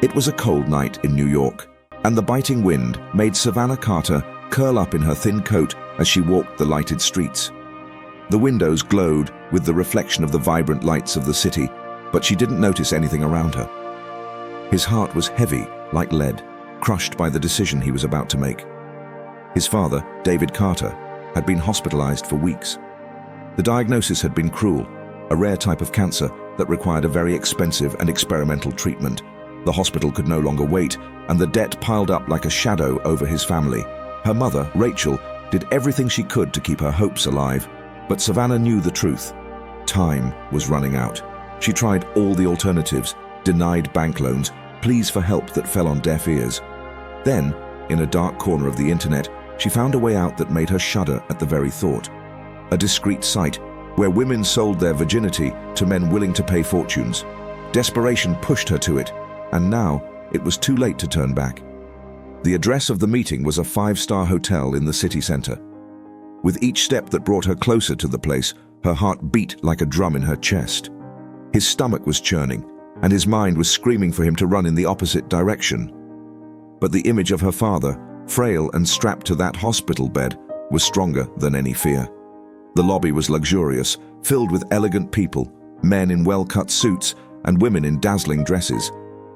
It was a cold night in New York, and the biting wind made Savannah Carter curl up in her thin coat as she walked the lighted streets. The windows glowed with the reflection of the vibrant lights of the city, but she didn't notice anything around her. His heart was heavy like lead, crushed by the decision he was about to make. His father, David Carter, had been hospitalized for weeks. The diagnosis had been cruel, a rare type of cancer that required a very expensive and experimental treatment. The hospital could no longer wait, and the debt piled up like a shadow over his family. Her mother, Rachel, did everything she could to keep her hopes alive, but Savannah knew the truth. Time was running out. She tried all the alternatives, denied bank loans, pleas for help that fell on deaf ears. Then, in a dark corner of the internet, she found a way out that made her shudder at the very thought. A discreet site where women sold their virginity to men willing to pay fortunes. Desperation pushed her to it, and now it was too late to turn back. The address of the meeting was a 5-star hotel in the city center. With each step that brought her closer to the place, her heart beat like a drum in her chest. His stomach was churning, and his mind was screaming for him to run in the opposite direction. But the image of her father, frail and strapped to that hospital bed, was stronger than any fear. The lobby was luxurious, filled with elegant people, men in well-cut suits and women in dazzling dresses.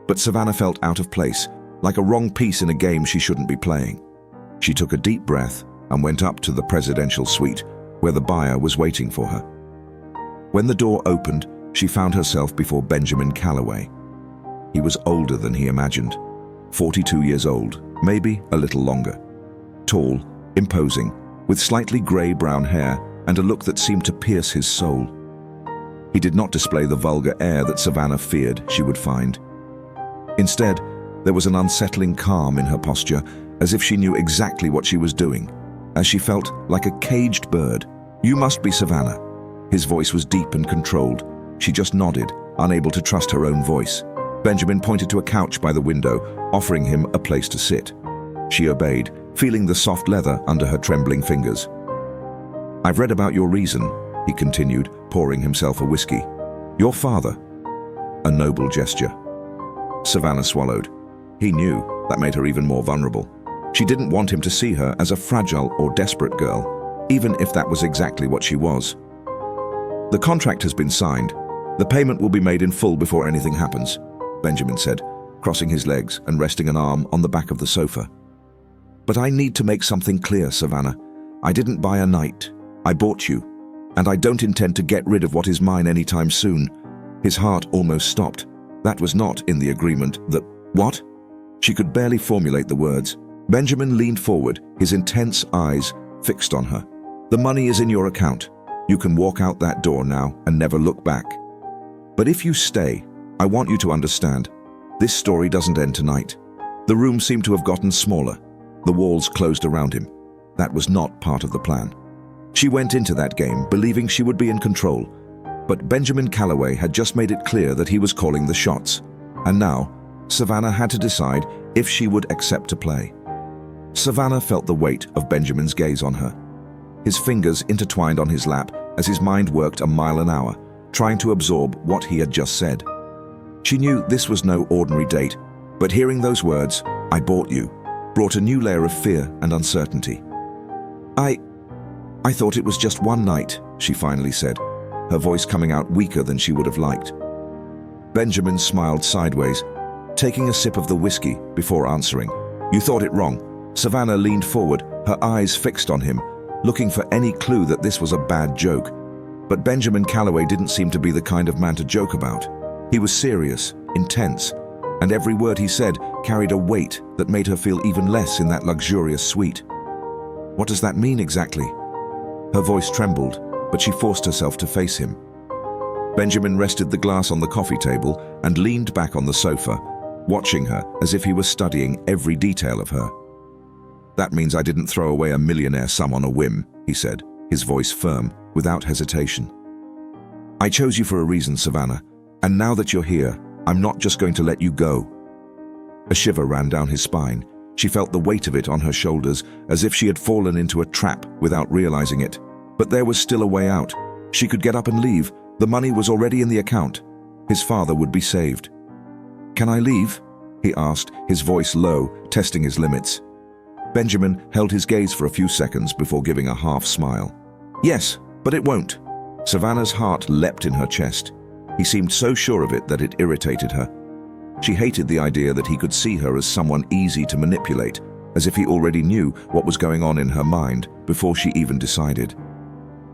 But Savannah felt out of place, like a wrong piece in a game she shouldn't be playing. She took a deep breath and went up to the presidential suite, where the buyer was waiting for her. When the door opened, she found herself before Benjamin Calloway. He was older than he imagined, 42 years old, maybe a little longer. Tall, imposing, with slightly grey-brown hair and a look that seemed to pierce his soul. He did not display the vulgar air that Savannah feared she would find. Instead, there was an unsettling calm in her posture, as if she knew exactly what she was doing, as she felt like a caged bird. "You must be Savannah." His voice was deep and controlled. She just nodded, unable to trust her own voice. Benjamin pointed to a couch by the window, offering him a place to sit. She obeyed, feeling the soft leather under her trembling fingers. "I've read about your reason," he continued, pouring himself a whiskey. "Your father." A noble gesture. Savannah swallowed. He knew that made her even more vulnerable. She didn't want him to see her as a fragile or desperate girl, even if that was exactly what she was. "The contract has been signed. The payment will be made in full before anything happens," Benjamin said, crossing his legs and resting an arm on the back of the sofa. "But I need to make something clear, Savannah. I didn't buy a night. I bought you, and I don't intend to get rid of what is mine anytime soon." His heart almost stopped. That was not in the agreement. What? She could barely formulate the words. Benjamin leaned forward, his intense eyes fixed on her. "The money is in your account. You can walk out that door now and never look back. But if you stay, I want you to understand, this story doesn't end tonight." The room seemed to have gotten smaller. The walls closed around him. That was not part of the plan. She went into that game believing she would be in control, but Benjamin Calloway had just made it clear that he was calling the shots, and now Savannah had to decide if she would accept to play. Savannah felt the weight of Benjamin's gaze on her. His fingers intertwined on his lap as his mind worked a mile an hour, trying to absorb what he had just said. She knew this was no ordinary date, but hearing those words, "I bought you," brought a new layer of fear and uncertainty. I thought it was just one night," she finally said, her voice coming out weaker than she would have liked. Benjamin smiled sideways, taking a sip of the whiskey before answering. "You thought it wrong." Savannah leaned forward, her eyes fixed on him, looking for any clue that this was a bad joke. But Benjamin Calloway didn't seem to be the kind of man to joke about. He was serious, intense, and every word he said carried a weight that made her feel even less in that luxurious suite. "What does that mean exactly?" Her voice trembled, but she forced herself to face him. Benjamin rested the glass on the coffee table and leaned back on the sofa, watching her as if he was studying every detail of her. "That means I didn't throw away a millionaire sum on a whim," he said, his voice firm, without hesitation. "I chose you for a reason, Savannah, and now that you're here, I'm not just going to let you go." A shiver ran down his spine. She felt the weight of it on her shoulders, as if she had fallen into a trap without realizing it. But there was still a way out. She could get up and leave. The money was already in the account. His father would be saved. "Can I leave?" he asked, his voice low, testing his limits. Benjamin held his gaze for a few seconds before giving a half smile. Yes, but it won't. Savannah's heart leapt in her chest. He seemed so sure of it that it irritated her. She hated the idea that he could see her as someone easy to manipulate, as if he already knew what was going on in her mind before she even decided.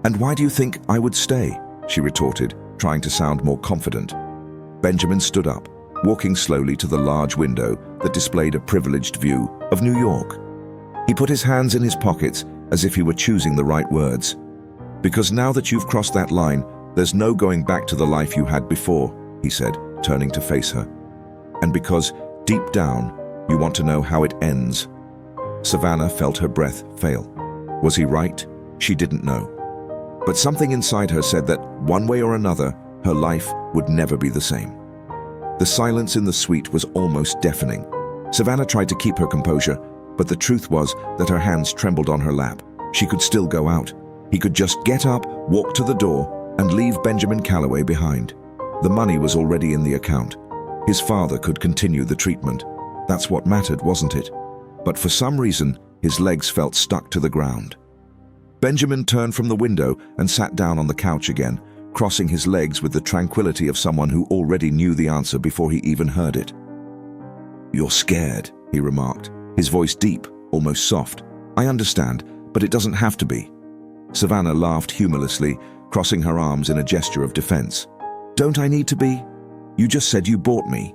"And why do you think I would stay?" she retorted, trying to sound more confident. Benjamin stood up, walking slowly to the large window that displayed a privileged view of New York. He put his hands in his pockets as if he were choosing the right words. "Because now that you've crossed that line, there's no going back to the life you had before," he said, turning to face her. "And because, deep down, you want to know how it ends." Savannah felt her breath fail. Was he right? She didn't know. But something inside her said that, one way or another, her life would never be the same. The silence in the suite was almost deafening. Savannah tried to keep her composure, but the truth was that her hands trembled on her lap. She could still go out. He could just get up, walk to the door, and leave Benjamin Calloway behind. The money was already in the account. His father could continue the treatment. That's what mattered, wasn't it? But for some reason, his legs felt stuck to the ground. Benjamin turned from the window and sat down on the couch again, crossing his legs with the tranquility of someone who already knew the answer before he even heard it. "You're scared," he remarked, his voice deep, almost soft. "I understand, but it doesn't have to be." Savannah laughed humorlessly, crossing her arms in a gesture of defense. "Don't I need to be? You just said you bought me.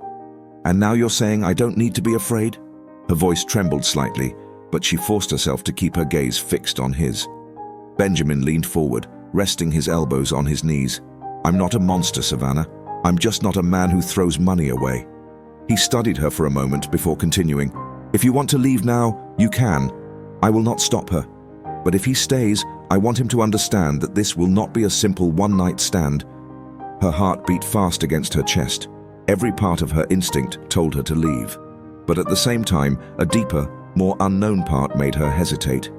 And now you're saying I don't need to be afraid?" Her voice trembled slightly, but she forced herself to keep her gaze fixed on his. Benjamin leaned forward, resting his elbows on his knees. "I'm not a monster, Savannah. I'm just not a man who throws money away." He studied her for a moment before continuing. "If you want to leave now, you can. I will not stop her. But if he stays, I want him to understand that this will not be a simple one-night stand." Her heart beat fast against her chest. Every part of her instinct told her to leave. But at the same time, a deeper, more unknown part made her hesitate.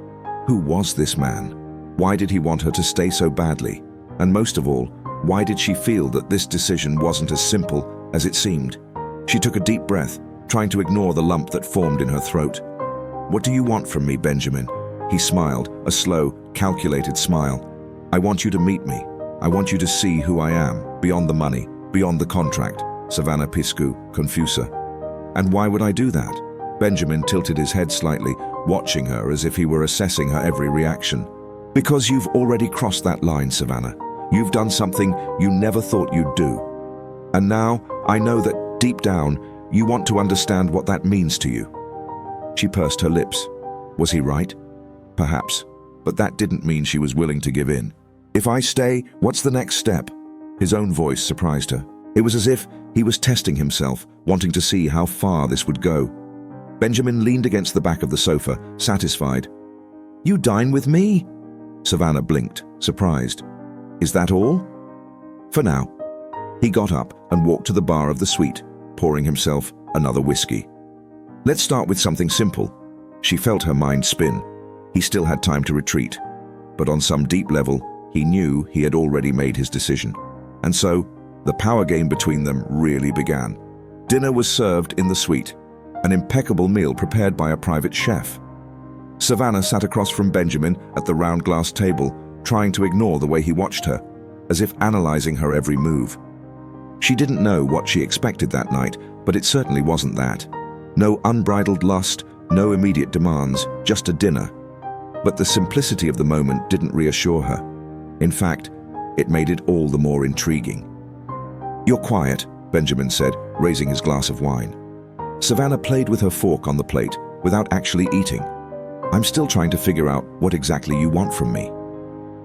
Who was this man? Why did he want her to stay so badly? And most of all, why did she feel that this decision wasn't as simple as it seemed? She took a deep breath, trying to ignore the lump that formed in her throat. "What do you want from me, Benjamin?" He smiled, a slow, calculated smile. "I want you to meet me. I want you to see who I am, beyond the money, beyond the contract." Savannah Piscu, Confusa. "And why would I do that?" Benjamin tilted his head slightly, watching her as if he were assessing her every reaction. "Because you've already crossed that line, Savannah. You've done something you never thought you'd do. And now I know that, deep down, you want to understand what that means to you." She pursed her lips. Was he right? Perhaps. But that didn't mean she was willing to give in. "If I stay, what's the next step?" His own voice surprised her. It was as if he was testing himself, wanting to see how far this would go. Benjamin leaned against the back of the sofa, satisfied. "You dine with me?" Savannah blinked, surprised. "Is that all?" "For now." He got up and walked to the bar of the suite, pouring himself another whiskey. "Let's start with something simple." She felt her mind spin. He still had time to retreat. But on some deep level, he knew he had already made his decision. And so, the power game between them really began. Dinner was served in the suite, an impeccable meal prepared by a private chef. Savannah sat across from Benjamin at the round glass table, trying to ignore the way he watched her, as if analyzing her every move. She didn't know what she expected that night, but it certainly wasn't that. No unbridled lust, no immediate demands, just a dinner. But the simplicity of the moment didn't reassure her. In fact, it made it all the more intriguing. "You're quiet," Benjamin said, raising his glass of wine. Savannah played with her fork on the plate, without actually eating. "I'm still trying to figure out what exactly you want from me."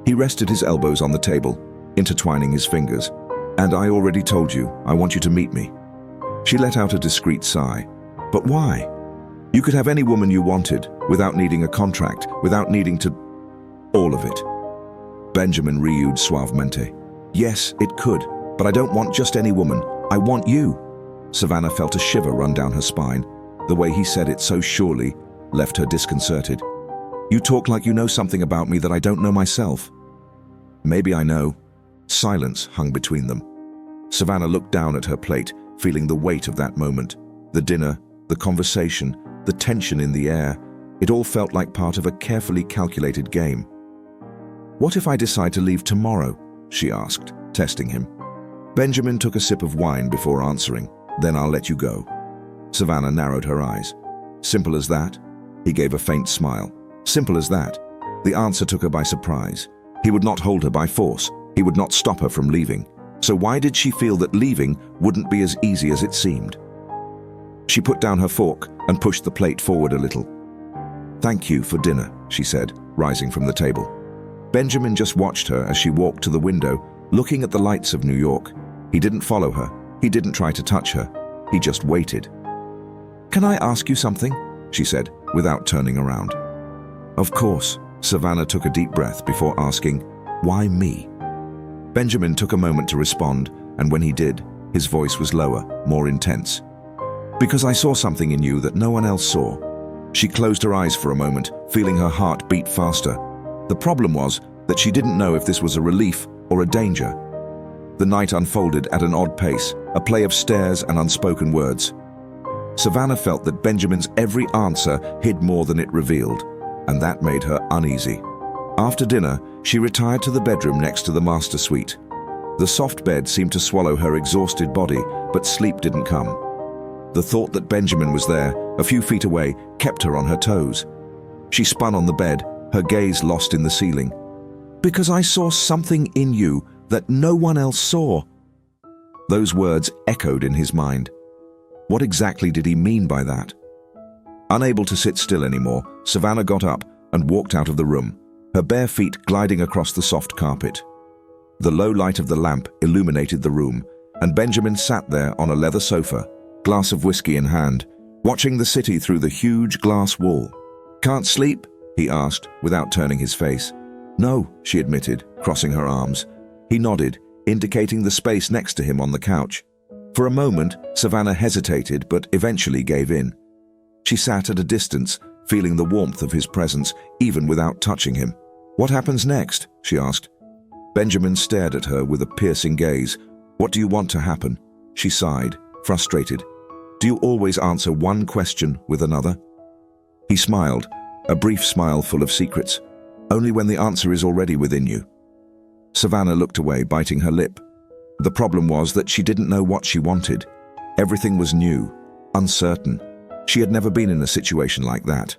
He rested his elbows on the table, intertwining his fingers. "And I already told you, I want you to meet me." She let out a discreet sigh. "But why? You could have any woman you wanted, without needing a contract, without needing to... all of it." Benjamin reviewed suavemente. "Yes, it could, but I don't want just any woman. I want you." Savannah felt a shiver run down her spine. The way he said it so surely left her disconcerted. "You talk like you know something about me that I don't know myself." "Maybe I know." Silence hung between them. Savannah looked down at her plate, feeling the weight of that moment. The dinner, the conversation, the tension in the air, it all felt like part of a carefully calculated game. "What if I decide to leave tomorrow?" she asked, testing him. Benjamin took a sip of wine before answering. "Then I'll let you go." Savannah narrowed her eyes. "Simple as that?" He gave a faint smile. "Simple as that." The answer took her by surprise. He would not hold her by force. He would not stop her from leaving. So why did she feel that leaving wouldn't be as easy as it seemed? She put down her fork and pushed the plate forward a little. "Thank you for dinner," she said, rising from the table. Benjamin just watched her as she walked to the window, looking at the lights of New York. He didn't follow her. He didn't try to touch her. He just waited. "Can I ask you something?" she said, without turning around. "Of course." Savannah took a deep breath before asking, "Why me?" Benjamin took a moment to respond, and when he did, his voice was lower, more intense. "Because I saw something in you that no one else saw." She closed her eyes for a moment, feeling her heart beat faster. The problem was that she didn't know if this was a relief or a danger. The night unfolded at an odd pace, a play of stares and unspoken words. Savannah felt that Benjamin's every answer hid more than it revealed, and that made her uneasy. After dinner, she retired to the bedroom next to the master suite. The soft bed seemed to swallow her exhausted body, but sleep didn't come. The thought that Benjamin was there, a few feet away, kept her on her toes. She spun on the bed, her gaze lost in the ceiling. "Because I saw something in you that no one else saw." Those words echoed in his mind. What exactly did he mean by that? Unable to sit still anymore, Savannah got up and walked out of the room, her bare feet gliding across the soft carpet. The low light of the lamp illuminated the room, and Benjamin sat there on a leather sofa, glass of whiskey in hand, watching the city through the huge glass wall. "Can't sleep?" he asked, without turning his face. "No," she admitted, crossing her arms. He nodded, indicating the space next to him on the couch. For a moment, Savannah hesitated, but eventually gave in. She sat at a distance, feeling the warmth of his presence, even without touching him. "What happens next?" she asked. Benjamin stared at her with a piercing gaze. "What do you want to happen?" She sighed, frustrated. "Do you always answer one question with another?" He smiled, a brief smile full of secrets. "Only when the answer is already within you." Savannah looked away, biting her lip. The problem was that she didn't know what she wanted. Everything was new, uncertain. She had never been in a situation like that.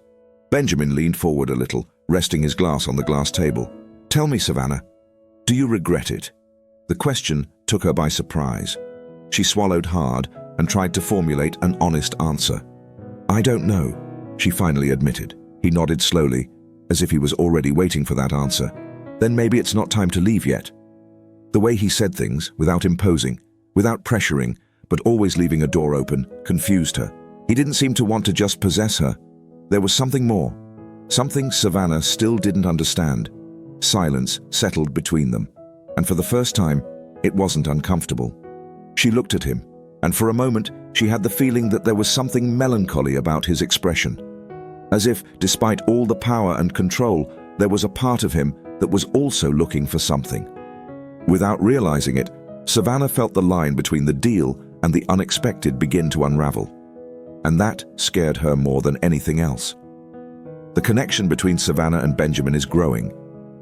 Benjamin leaned forward a little, resting his glass on the glass table. "Tell me, Savannah, do you regret it?" The question took her by surprise. She swallowed hard and tried to formulate an honest answer. "I don't know," she finally admitted. He nodded slowly, as if he was already waiting for that answer. "Then maybe it's not time to leave yet." The way he said things, without imposing, without pressuring, but always leaving a door open, confused her. He didn't seem to want to just possess her. There was something more, something Savannah still didn't understand. Silence settled between them, and for the first time, it wasn't uncomfortable. She looked at him, and for a moment, she had the feeling that there was something melancholy about his expression. As if, despite all the power and control, there was a part of him that was also looking for something. Without realizing it, Savannah felt the line between the deal and the unexpected begin to unravel. And that scared her more than anything else. The connection between Savannah and Benjamin is growing,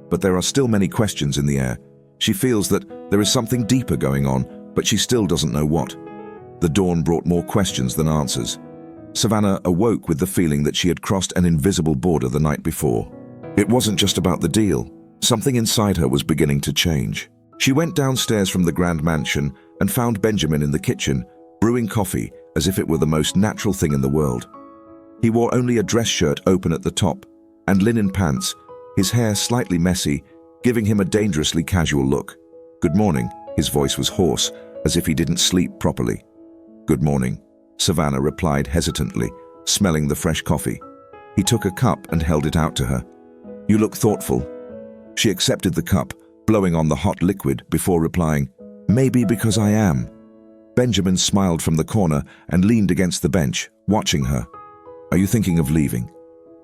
but there are still many questions in the air. She feels that there is something deeper going on, but she still doesn't know what. The dawn brought more questions than answers. Savannah awoke with the feeling that she had crossed an invisible border the night before. It wasn't just about the deal. Something inside her was beginning to change. She went downstairs from the grand mansion and found Benjamin in the kitchen, brewing coffee as if it were the most natural thing in the world. He wore only a dress shirt open at the top and linen pants, his hair slightly messy, giving him a dangerously casual look. "Good morning," his voice was hoarse, as if he didn't sleep properly. "Good morning," Savannah replied hesitantly, smelling the fresh coffee. He took a cup and held it out to her. "You look thoughtful." She accepted the cup, blowing on the hot liquid before replying, "Maybe because I am." Benjamin smiled from the corner and leaned against the bench, watching her. "Are you thinking of leaving?"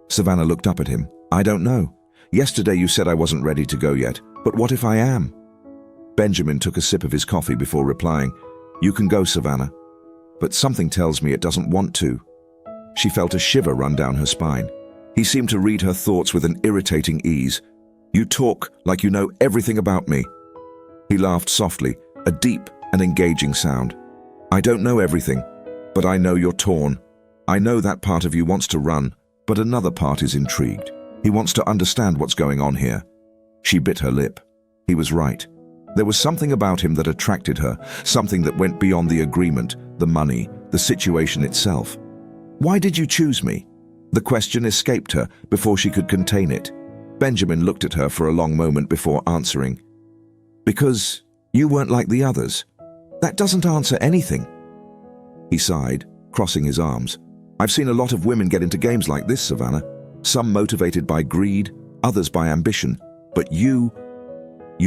Savannah looked up at him. "I don't know. Yesterday you said I wasn't ready to go yet, but what if I am?" Benjamin took a sip of his coffee before replying, "You can go, Savannah. but something tells me it doesn't want to. She felt a shiver run down her spine. He seemed to read her thoughts with an irritating ease. "You talk like you know everything about me." He laughed softly, a deep and engaging sound. "I don't know everything, but I know you're torn. I know that part of you wants to run, but another part is intrigued. He wants to understand what's going on here." She bit her lip. He was right. There was something about him that attracted her, something that went beyond the agreement, the money, the situation itself. "Why did you choose me?" The question escaped her before she could contain it. Benjamin looked at her for a long moment before answering. "Because you weren't like the others. That doesn't answer anything." He sighed, crossing his arms. "I've seen a lot of women get into games like this, Savannah. Some motivated by greed, others by ambition. But you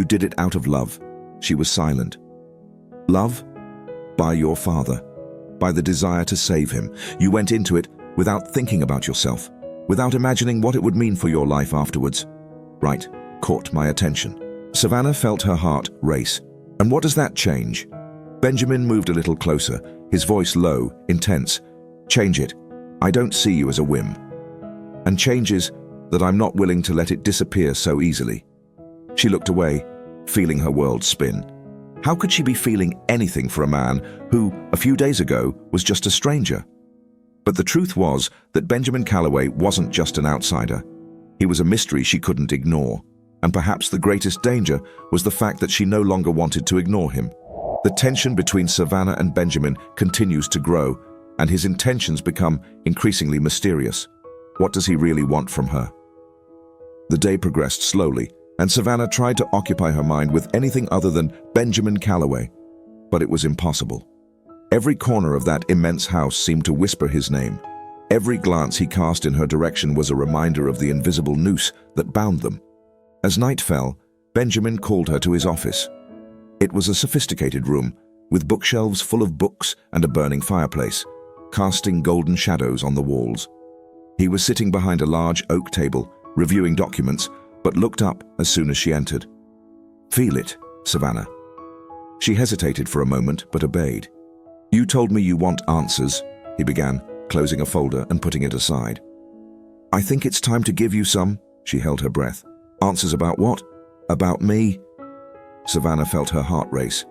did it out of love." She was silent. "Love? By your father. By the desire to save him. You went into it without thinking about yourself, without imagining what it would mean for your life afterwards." "Right, caught my attention." Savannah felt her heart race. "And what does that change?" Benjamin moved a little closer, his voice low, intense. "Change it. I don't see you as a whim. And changes that I'm not willing to let it disappear so easily." She looked away, feeling her world spin. How could she be feeling anything for a man who, a few days ago, was just a stranger? But the truth was that Benjamin Calloway wasn't just an outsider. He was a mystery she couldn't ignore. And perhaps the greatest danger was the fact that she no longer wanted to ignore him. The tension between Savannah and Benjamin continues to grow, and his intentions become increasingly mysterious. What does he really want from her? The day progressed slowly, and Savannah tried to occupy her mind with anything other than Benjamin Calloway. But it was impossible. Every corner of that immense house seemed to whisper his name. Every glance he cast in her direction was a reminder of the invisible noose that bound them. As night fell, Benjamin called her to his office. It was a sophisticated room, with bookshelves full of books and a burning fireplace, casting golden shadows on the walls. He was sitting behind a large oak table, reviewing documents, but looked up as soon as she entered. "Feel it, Savannah." She hesitated for a moment, but obeyed. "You told me you want answers," he began, closing a folder and putting it aside. "I think it's time to give you some." She held her breath. "Answers about what? About me?" Savannah felt her heart race.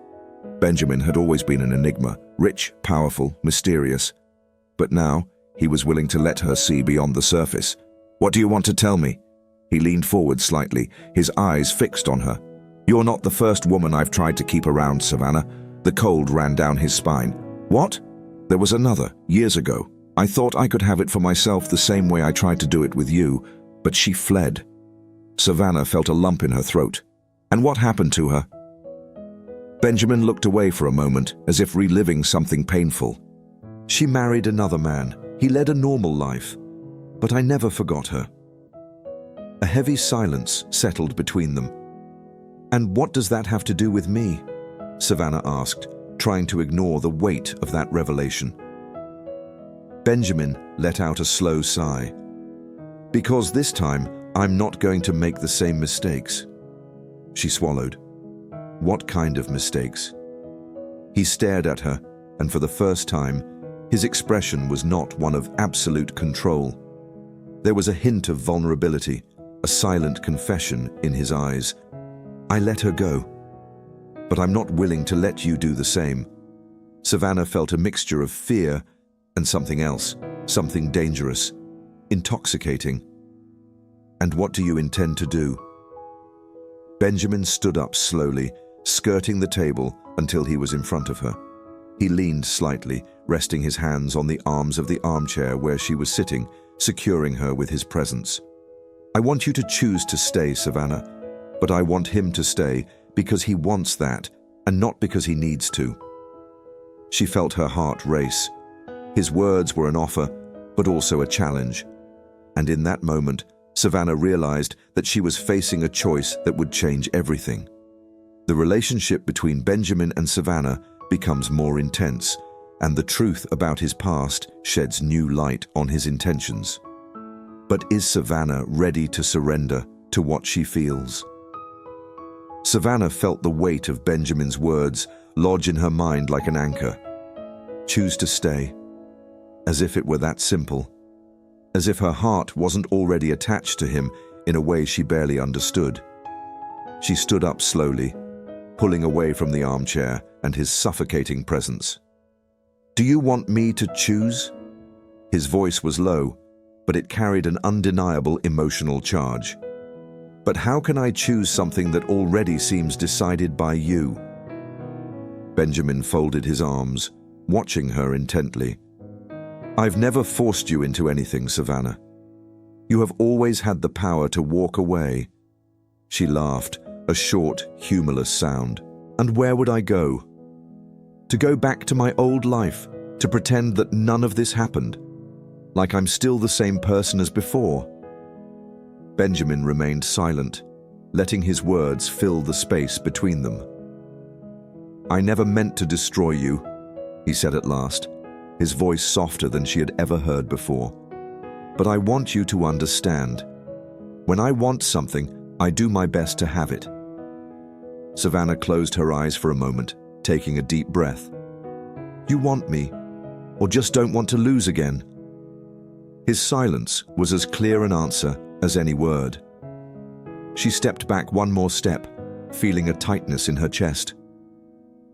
Benjamin had always been an enigma, rich, powerful, mysterious. But now, he was willing to let her see beyond the surface. "What do you want to tell me?" He leaned forward slightly, his eyes fixed on her. "You're not the first woman I've tried to keep around, Savannah." The cold ran down his spine. "What?" "There was another, years ago. I thought I could have it for myself the same way I tried to do it with you, but she fled." Savannah felt a lump in her throat. "And what happened to her?" Benjamin looked away for a moment, as if reliving something painful. "She married another man. He led a normal life. But I never forgot her." A heavy silence settled between them. "And what does that have to do with me?" Savannah asked, trying to ignore the weight of that revelation. Benjamin let out a slow sigh. "Because this time, I'm not going to make the same mistakes." She swallowed. "What kind of mistakes?" He stared at her, and for the first time, his expression was not one of absolute control. There was a hint of vulnerability, a silent confession in his eyes. "I let her go, but I'm not willing to let you do the same." Savannah felt a mixture of fear and something else, something dangerous, intoxicating. "And what do you intend to do?" Benjamin stood up slowly, skirting the table until he was in front of her. He leaned slightly, resting his hands on the arms of the armchair where she was sitting, securing her with his presence. "I want you to choose to stay, Savannah, but I want him to stay because he wants that and not because he needs to." She felt her heart race. His words were an offer, but also a challenge. And in that moment, Savannah realized that she was facing a choice that would change everything. The relationship between Benjamin and Savannah becomes more intense, and the truth about his past sheds new light on his intentions. But is Savannah ready to surrender to what she feels? Savannah felt the weight of Benjamin's words lodge in her mind like an anchor. choose to stay, as if it were that simple, as if her heart wasn't already attached to him in a way she barely understood. She stood up slowly, pulling away from the armchair and his suffocating presence. "Do you want me to choose?" His voice was low, but it carried an undeniable emotional charge. "But how can I choose something that already seems decided by you?" Benjamin folded his arms, watching her intently. "I've never forced you into anything, Savannah. You have always had the power to walk away." She laughed, a short, humorless sound. "And where would I go? To go back to my old life, to pretend that none of this happened, like I'm still the same person as before?" Benjamin remained silent, letting his words fill the space between them. "I never meant to destroy you," he said at last, his voice softer than she had ever heard before. "But I want you to understand. When I want something, I do my best to have it." Savannah closed her eyes for a moment, taking a deep breath. "You want me, or just don't want to lose again?" His silence was as clear an answer as any word. She stepped back one more step, feeling a tightness in her chest.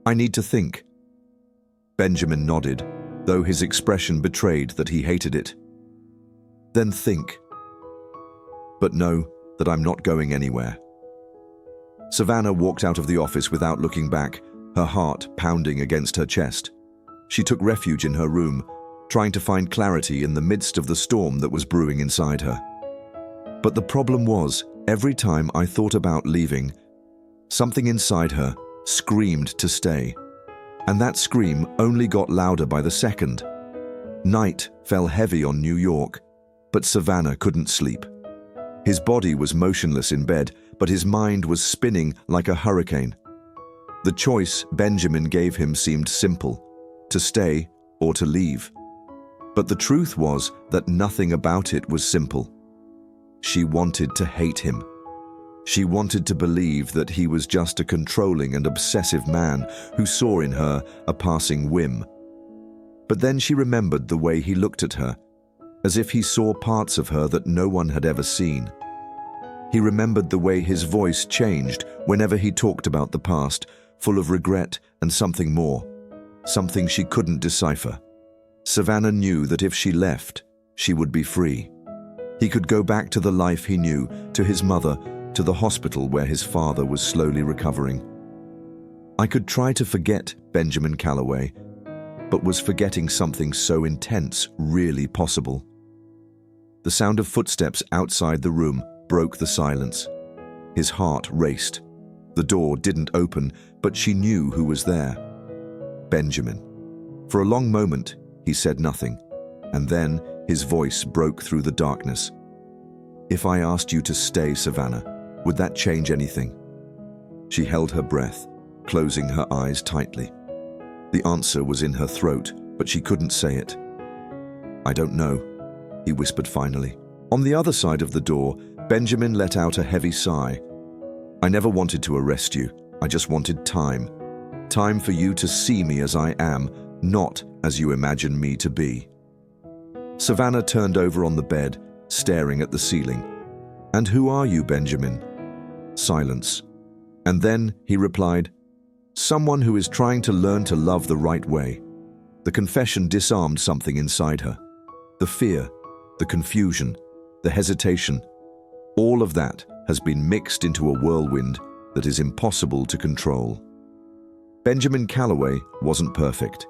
"I need to think." Benjamin nodded, though his expression betrayed that he hated it. "Then think. But know that I'm not going anywhere." Savannah walked out of the office without looking back, her heart pounding against her chest. She took refuge in her room, trying to find clarity in the midst of the storm that was brewing inside her. But the problem was, every time I thought about leaving, something inside her screamed to stay. And that scream only got louder by the second. Night fell heavy on New York, but Savannah couldn't sleep. His body was motionless in bed, but his mind was spinning like a hurricane. The choice Benjamin gave him seemed simple: to stay or to leave. But the truth was that nothing about it was simple. She wanted to hate him. She wanted to believe that he was just a controlling and obsessive man who saw in her a passing whim. But then she remembered the way he looked at her, as if he saw parts of her that no one had ever seen. He remembered the way his voice changed whenever he talked about the past, full of regret and something more, something she couldn't decipher. Savannah knew that if she left, she would be free. He could go back to the life he knew, to his mother, to the hospital where his father was slowly recovering. I could try to forget Benjamin Calloway, but was forgetting something so intense really possible? The sound of footsteps outside the room broke the silence. His heart raced. The door didn't open, but she knew who was there. Benjamin. For a long moment, he said nothing, and then his voice broke through the darkness. "If I asked you to stay, Savannah, would that change anything?" She held her breath, closing her eyes tightly. The answer was in her throat, but she couldn't say it. "I don't know," he whispered finally. On the other side of the door, Benjamin let out a heavy sigh. "I never wanted to arrest you. I just wanted time. Time for you to see me as I am, not as you imagine me to be." Savannah turned over on the bed, staring at the ceiling. "And who are you, Benjamin?" Silence. And then he replied, "Someone who is trying to learn to love the right way." The confession disarmed something inside her. The fear, the confusion, the hesitation, all of that has been mixed into a whirlwind that is impossible to control. Benjamin Calloway wasn't perfect.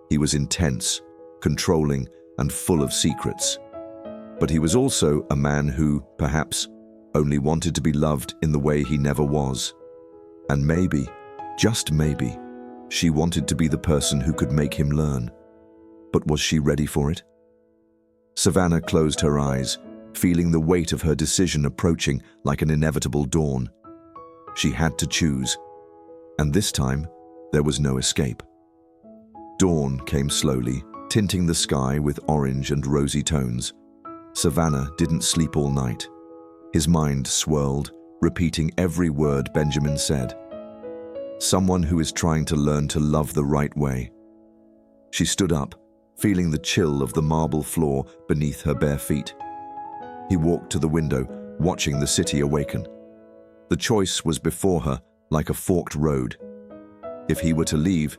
He was intense, controlling, and full of secrets. But he was also a man who, perhaps, only wanted to be loved in the way he never was. And maybe, just maybe, she wanted to be the person who could make him learn. But was she ready for it? Savannah closed her eyes, feeling the weight of her decision approaching like an inevitable dawn. She had to choose, and this time there was no escape. Dawn came slowly, tinting the sky with orange and rosy tones. Savannah didn't sleep all night. His mind swirled, repeating every word Benjamin said. Someone who is trying to learn to love the right way. She stood up, feeling the chill of the marble floor beneath her bare feet. He walked to the window, watching the city awaken. The choice was before her, like a forked road. If he were to leave,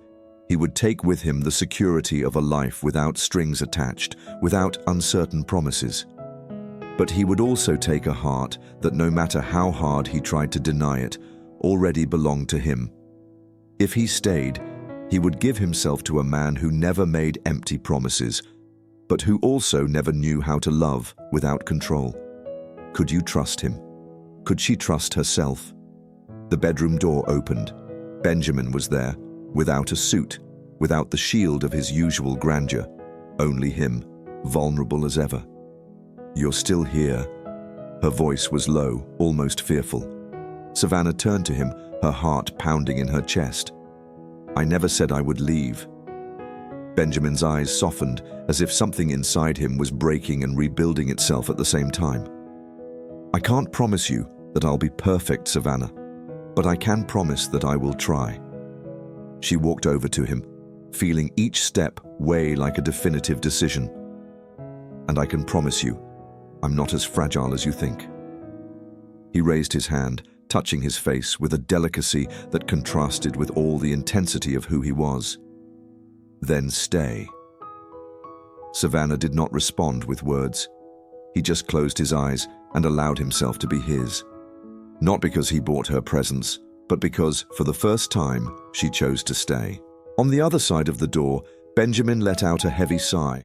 he would take with him the security of a life without strings attached, without uncertain promises. But he would also take a heart that, no matter how hard he tried to deny it, already belonged to him. If he stayed, he would give himself to a man who never made empty promises, but who also never knew how to love without control. Could you trust him? Could she trust herself? The bedroom door opened. Benjamin was there, without a suit, without the shield of his usual grandeur. Only him, vulnerable as ever. "You're still here." Her voice was low, almost fearful. Savannah turned to him, her heart pounding in her chest. "I never said I would leave." Benjamin's eyes softened, as if something inside him was breaking and rebuilding itself at the same time. "I can't promise you that I'll be perfect, Savannah, but I can promise that I will try." She walked over to him, feeling each step weigh like a definitive decision. "And I can promise you, I'm not as fragile as you think." He raised his hand, touching his face with a delicacy that contrasted with all the intensity of who he was. "Then stay." Savannah did not respond with words. He just closed his eyes and allowed himself to be his. Not because he bought her presence, but because, for the first time, she chose to stay. On the other side of the door, Benjamin let out a heavy sigh.